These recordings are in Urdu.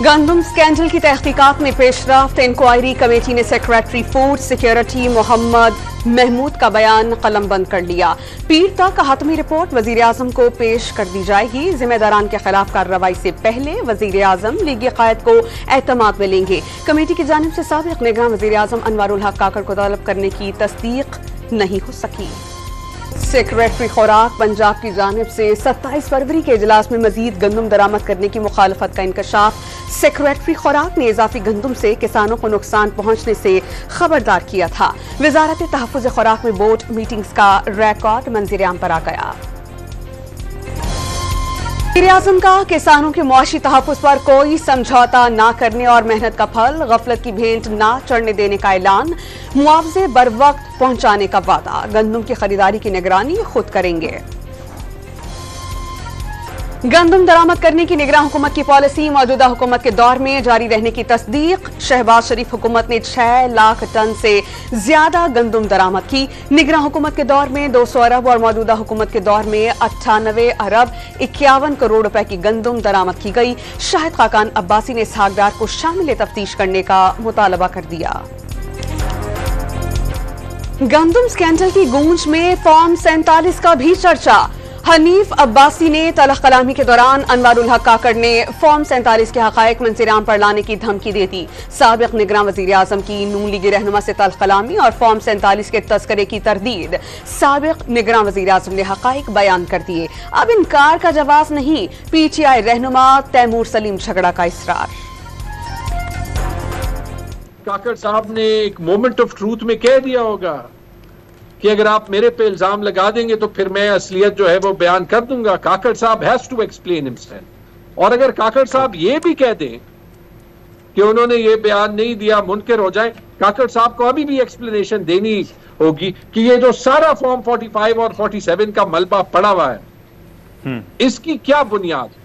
گندم اسکینڈل کی تحقیقات میں پیشرفت، انکوائری کمیٹی نے سیکریٹری فوڈ سیکیورٹی محمد محمود کا بیان قلم بند کر لیا۔ پیر تک حتمی رپورٹ وزیر اعظم کو پیش کر دی جائے گی۔ ذمہ داران کے خلاف کارروائی سے پہلے وزیر اعظم لیگی قائد کو اعتماد میں لیں گے۔ کمیٹی کی جانب سے سابق نگراں وزیر اعظم انوار الحق کاکڑ کو طلب کرنے کی تصدیق نہیں ہو سکی۔ سیکریٹری خوراک پنجاب کی جانب سے 27 فروری کے اجلاس میں مزید گندم درآمد کرنے کی مخالفت کا انکشاف۔ سیکریٹری خوراک نے اضافی گندم سے کسانوں کو نقصان پہنچنے سے خبردار کیا تھا۔ وزارت تحفظ خوراک میں بورڈ میٹنگز کا ریکارڈ منظر عام پر آ گیا۔ وزیر اعظم کا کسانوں کے معاشی تحفظ پر کوئی سمجھوتا نہ کرنے اور محنت کا پھل غفلت کی بھینٹ نہ چڑھنے دینے کا اعلان، معاوضے بر وقت پہنچانے کا وعدہ، گندم کی خریداری کی نگرانی خود کریں گے۔ گندم درآمد کرنے کی نگراں حکومت کی پالیسی موجودہ حکومت کے دور میں جاری رہنے کی تصدیق۔ شہباز شریف حکومت نے 6 لاکھ ٹن سے زیادہ گندم درآمد کی۔ نگراں حکومت کے دور میں 200 ارب اور موجودہ حکومت کے دور میں 98 ارب 51 کروڑ روپے کی گندم درآمد کی گئی۔ شاہد خاقان عباسی نے اسحاق ڈار کو شامل تفتیش کرنے کا مطالبہ کر دیا۔ گندم اسکینڈل کی گونج میں فارم 47 کا بھی چرچا۔ حنیف عباسی نے تلخ کلامی کے دوران انوار الحق کاکڑ نے فارم 47 کے حقائق منظر عام پر لانے کی دھمکی دے دی۔ سابق نگراں وزیر اعظم کی نون لیگی رہنما سے تلخ کلامی اور فارم 47 کے تذکرے کی تردید۔ سابق نگراں وزیر اعظم نے حقائق بیان کر دیے۔ اب انکار کا جواز نہیں، پی ٹی آئی رہنما تیمور سلیم جھگڑا کا اصرار۔ کاکڑ صاحب نے ایک مومنٹ آف ٹروتھ میں کہہ دیا ہوگا کہ اگر آپ میرے پہ الزام لگا دیں گے تو پھر میں اصلیت جو ہے وہ بیان کر دوں گا۔ کاکڑ صاحب ہیز ٹو ایکسپلین ہمسیلف۔ اور اگر کاکڑ صاحب یہ بھی کہہ دیں کہ انہوں نے یہ بیان نہیں دیا، منکر ہو جائے، کاکڑ صاحب کو ابھی بھی ایکسپلینیشن دینی ہوگی کہ یہ جو سارا فارم 45 اور 47 کا ملبہ پڑا ہوا ہے، اس کی کیا بنیاد،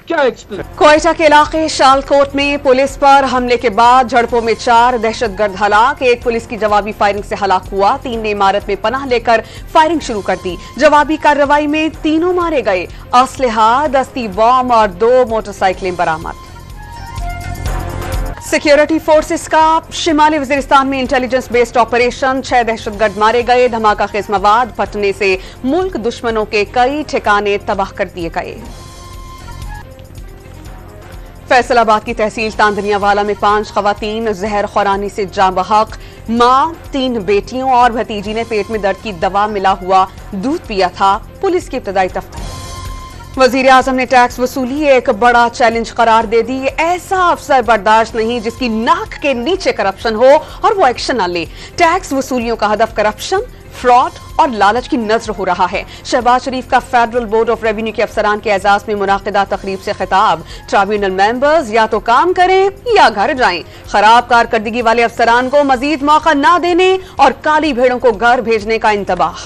کیا ایکسپلینیشن؟ کوئٹہ کے علاقے شالکوٹ میں پولیس پر حملے کے بعد جھڑپوں میں 4 دہشت گرد ہلاک، ایک پولیس کی جوابی فائرنگ سے ہلاک ہوا، 3 نے عمارت میں پناہ لے کر فائرنگ شروع کر دی۔ جوابی کارروائی میں 3 مارے گئے۔ اسلحہ، دستی بم اور 2 موٹر سائیکلیں برآمد۔ سیکیورٹی فورسز کا شمالی وزیرستان میں انٹیلیجنس بیسڈ آپریشن، 6 دہشت گرد مارے گئے، دھماکہ خیز مواد پھٹنے سے ملک دشمنوں کے کئی ٹھکانے تباہ کر دیے گئے۔ فیصل آباد کی تحصیل تاندنیا والا میں 5 خواتین زہر خورانی سے جاں بحق، ماں، 3 بیٹیوں اور بھتیجی نے پیٹ میں درد کی دوا ملا ہوا دودھ پیا تھا، پولیس کی ابتدائی تفتیش۔ وزیر اعظم نے ٹیکس وصولی ایک بڑا چیلنج قرار دے دی۔ ایسا افسر برداشت نہیں جس کی ناک کے نیچے کرپشن ہو اور وہ ایکشن نہ لے۔ ٹیکس وصولیوں کا ہدف کرپشن، فراڈ اور لالچ کی نظر ہو رہا ہے۔ شہباز شریف کا فیڈرل بورڈ آف ریونیو کے افسران کے اعزاز میں منعقدہ تقریب سے خطاب۔ ٹرائبیونل ممبرز یا تو کام کریں یا گھر جائیں۔ خراب کارکردگی والے افسران کو مزید موقع نہ دینے اور کالی بھیڑوں کو گھر بھیجنے کا انتباہ۔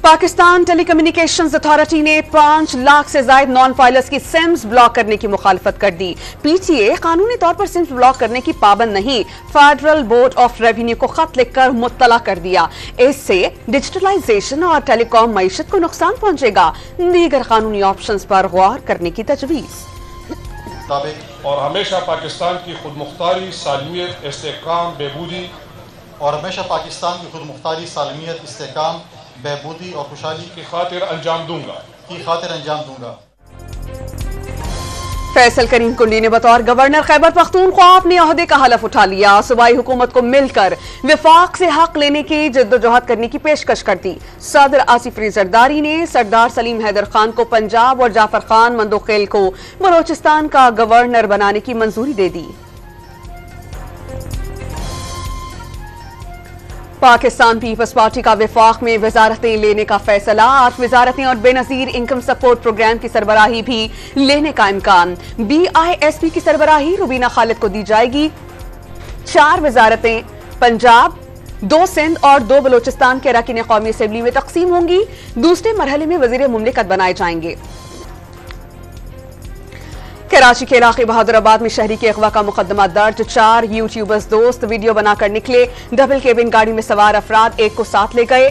پاکستان ٹیلی کمیونیکیشنز اتھارٹی نے 5 لاکھ سے زائد نان فائلرز کی سمز بلاک کرنے کی مخالفت کر دی۔ پی ٹی اے قانونی طور پر سمز بلاک کرنے کی پابند نہیں، فیڈرل بورڈ آف ریونیو کو خط لکھ کر مطلع کر دیا۔ اس سے ڈیجیٹلائزیشن اور ٹیلی کام معیشت کو نقصان پہنچے گا۔ دیگر قانونی آپشنز پر غور کرنے کی تجویز۔ اور ہمیشہ پاکستان کی خود مختاری، سالمیت، استحکام، بہبودی اور ہمیشہ پاکستان کی خود مختاری، سالمیت، استحکام، بہبودی اور خوشحالی کی خاطر انجام دوں گا۔ فیصل کریم کنڈی نے بطور گورنر خیبر پختونخوا اپنے عہدے کا حلف اٹھا لیا۔ صوبائی حکومت کو مل کر وفاق سے حق لینے کی جدوجہد کرنے کی پیشکش کر دی۔ صدر آصف علی زرداری نے سردار سلیم حیدر خان کو پنجاب اور جعفر خان مندوخیل کو بلوچستان کا گورنر بنانے کی منظوری دے دی۔ پاکستان پیپلز پارٹی کا وفاق میں وزارتیں لینے کا فیصلہ، 8 وزارتیں اور بے نظیر انکم سپورٹ پروگرام کی سربراہی بھی لینے کا امکان۔ بی آئی ایس پی کی سربراہی روبینہ خالد کو دی جائے گی۔ 4 وزارتیں پنجاب، 2 سندھ اور 2 بلوچستان کے اراکین قومی اسمبلی میں تقسیم ہوں گی۔ دوسرے مرحلے میں وزیر مملکت بنائے جائیں گے۔ کراچی کے علاقے بہادر آباد میں شہری کے اغوا کا مقدمہ درج، 4 یوٹیوبرز دوست ویڈیو بنا کر نکلے، ڈبل کیبن گاڑی میں سوار افراد ایک کو ساتھ لے گئے۔